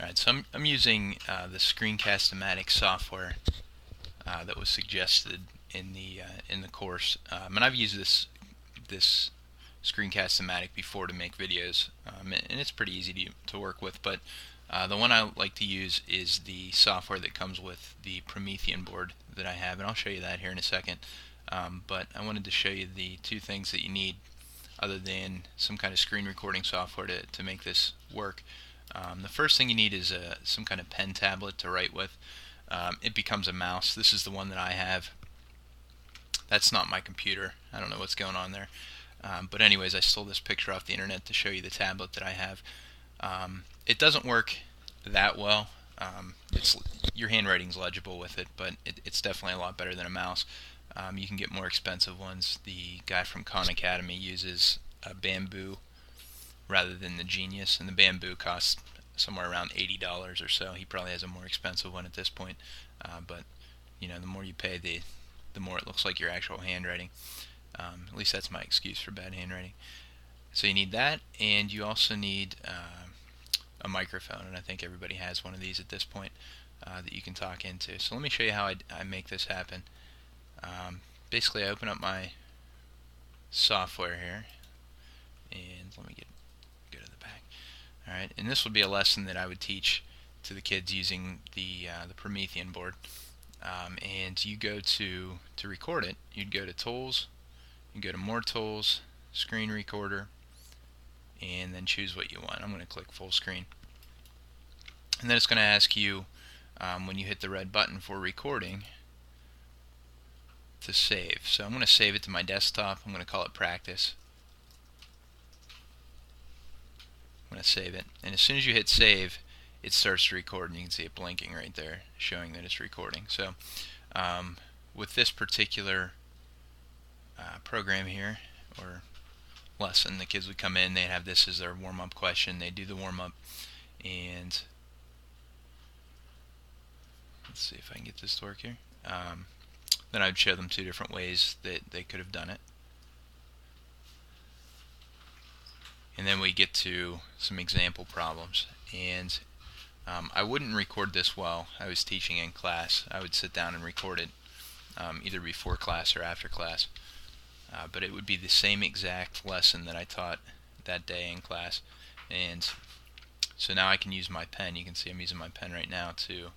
Alright, so I'm using the Screencast-O-Matic software that was suggested in the course, and I've used this Screencast-O-Matic before to make videos, and it's pretty easy to work with. But the one I like to use is the software that comes with the Promethean board that I have, and I'll show you that here in a second. But I wanted to show you the two things that you need other than some kind of screen recording software to make this work. The first thing you need is some kind of pen tablet to write with. It becomes a mouse. This is the one that I have. That's not my computer. I don't know what's going on there. But anyways, I stole this picture off the internet to show you the tablet that I have. It doesn't work that well. Your handwriting's legible with it, but it's definitely a lot better than a mouse. You can get more expensive ones. The guy from Khan Academy uses a Bamboo rather than the Genius, and the Bamboo costs somewhere around $80 or so. He probably has a more expensive one at this point, but you know, the more you pay, the more it looks like your actual handwriting. At least that's my excuse for bad handwriting. So you need that, and you also need a microphone, and I think everybody has one of these at this point that you can talk into. So let me show you how I make this happen. Basically, I open up my software here, and let me go to the back. Alright, and this would be a lesson that I would teach to the kids using the Promethean board. And you go to record it, you'd go to Tools, you go to More Tools, Screen Recorder, and then choose what you want. I'm going to click Full Screen. And then it's going to ask you, when you hit the red button for recording, to save. So I'm going to save it to my desktop. I'm going to call it Practice. I'm going to save it. And as soon as you hit save, it starts to record, and you can see it blinking right there, showing that it's recording. So with this particular program here, or lesson, the kids would come in, they'd have this as their warm-up question, they'd do the warm-up, and let's see if I can get this to work here. Then I'd show them two different ways that they could have done it. And then we get to some example problems, and I wouldn't record this while I was teaching in class. I would sit down and record it either before class or after class. But it would be the same exact lesson that I taught that day in class. And so now I can use my pen. You can see I'm using my pen right now to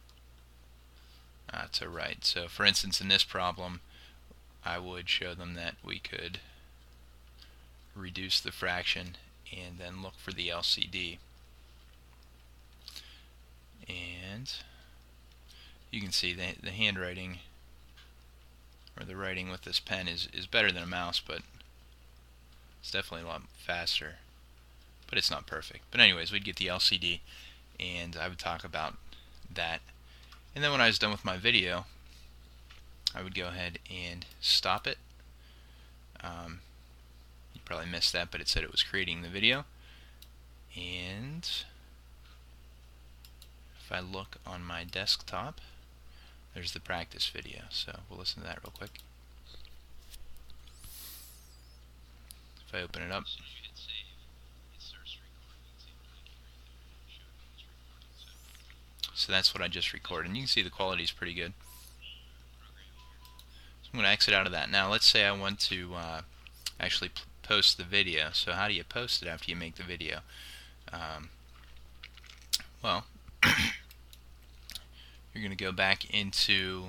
write. So for instance, in this problem, I would show them that we could reduce the fraction and then look for the LCD. And you can see the handwriting, or the writing with this pen, is better than a mouse, but it's definitely a lot faster. But it's not perfect. But anyways, we'd get the LCD, and I would talk about that. And then when I was done with my video, I would go ahead and stop it. You probably missed that, but it said it was creating the video. And if I look on my desktop, there's the practice video. So we'll listen to that real quick. If I open it up, so that's what I just recorded, and you can see the quality is pretty good. So I'm going to exit out of that. Now let's say I want to actually post the video. So how do you post it after you make the video? Well, you're going to go back into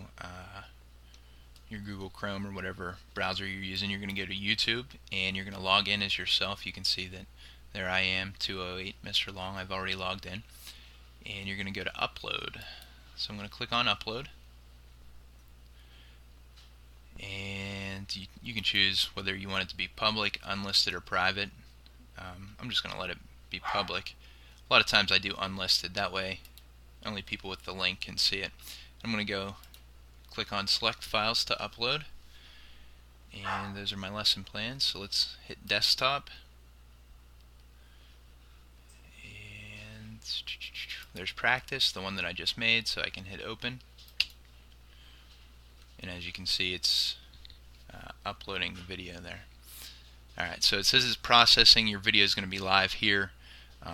your Google Chrome or whatever browser you're using. You're going to go to YouTube, and you're going to log in as yourself. You can see that there I am, 208 Mr. Long. I've already logged in. And you're going to go to Upload. So I'm going to click on Upload. And you can choose whether you want it to be public, unlisted, or private. I'm just going to let it be public. A lot of times I do unlisted. That way only people with the link can see it. I'm going to go click on Select Files to Upload. And those are my lesson plans. So let's hit Desktop. And there's Practice, the one that I just made, so I can hit Open. And as you can see, it's uploading the video there. Alright, so it says it's processing. Your video is going to be live here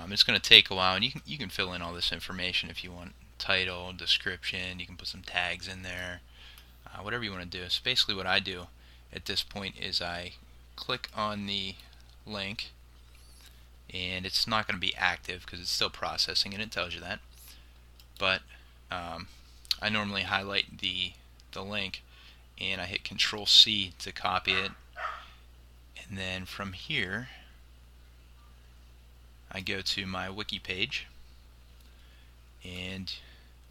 It's going to take a while, and you can fill in all this information if you want. Title, description, you can put some tags in there, whatever you want to do. So basically what I do at this point is I click on the link, and it's not going to be active because it's still processing, and it tells you that. But I normally highlight the link, and I hit Control C to copy it, and then from here I go to my wiki page, and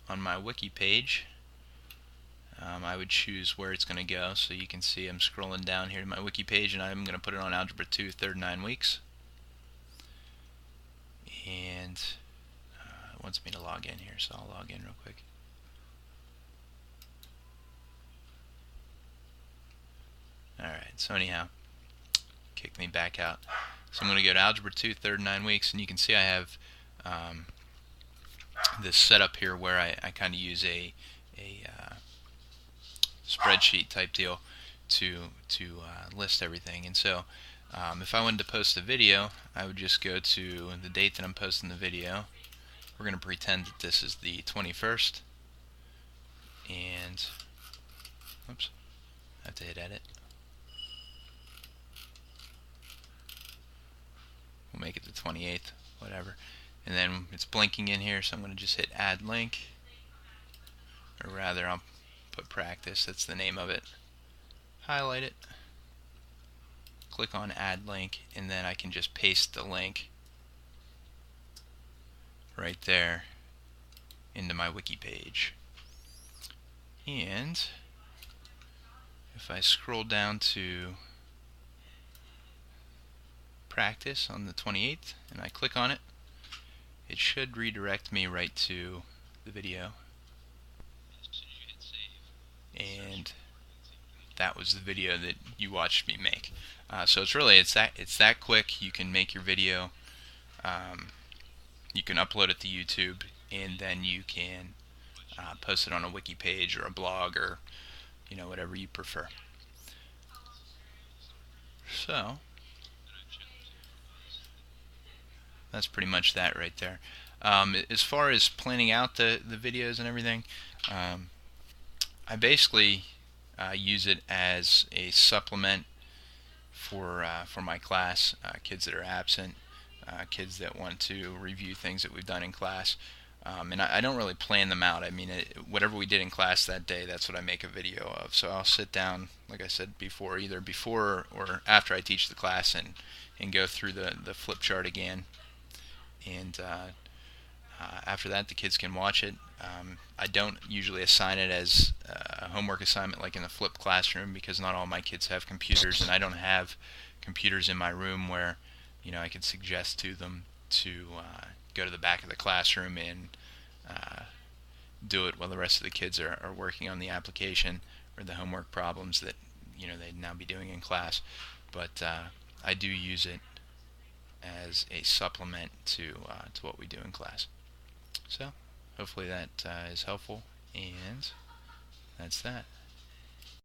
on my wiki page I would choose where it's going to go. So you can see I'm scrolling down here to my wiki page, and I'm going to put it on Algebra 2 third 9 weeks, and it wants me to log in here, so I'll log in real quick. Alright, so anyhow, kicked me back out. So I'm going to go to Algebra 2 third 9 weeks, and you can see I have this setup here where I kind of use a spreadsheet type deal to list everything. And so if I wanted to post a video, I would just go to the date that I'm posting the video. We're going to pretend that this is the 21st, and oops, I have to hit edit. We'll make it the 28th, whatever. And then it's blinking in here, so I'm going to just hit add link, or rather I'll put practice, that's the name of it. Highlight it, click on add link, and then I can just paste the link right there into my wiki page. And if I scroll down to practice on the 28th and I click on it, it should redirect me right to the video, and that was the video that you watched me make. So it's that quick. You can make your video, you can upload it to YouTube, and then you can post it on a wiki page or a blog, or whatever you prefer. So that's pretty much that right there. As far as planning out the videos and everything, I basically use it as a supplement for my class, kids that are absent, kids that want to review things that we've done in class. And I don't really plan them out. I mean, whatever we did in class that day, that's what I make a video of. So I'll sit down, like I said before, either before or after I teach the class, and go through the flip chart again. And after that, the kids can watch it. I don't usually assign it as a homework assignment like in the flipped classroom, because not all my kids have computers, and I don't have computers in my room where I could suggest to them to go to the back of the classroom and do it while the rest of the kids are working on the application or the homework problems that they'd now be doing in class. But I do use it as a supplement to what we do in class. So hopefully that is helpful, and that's that.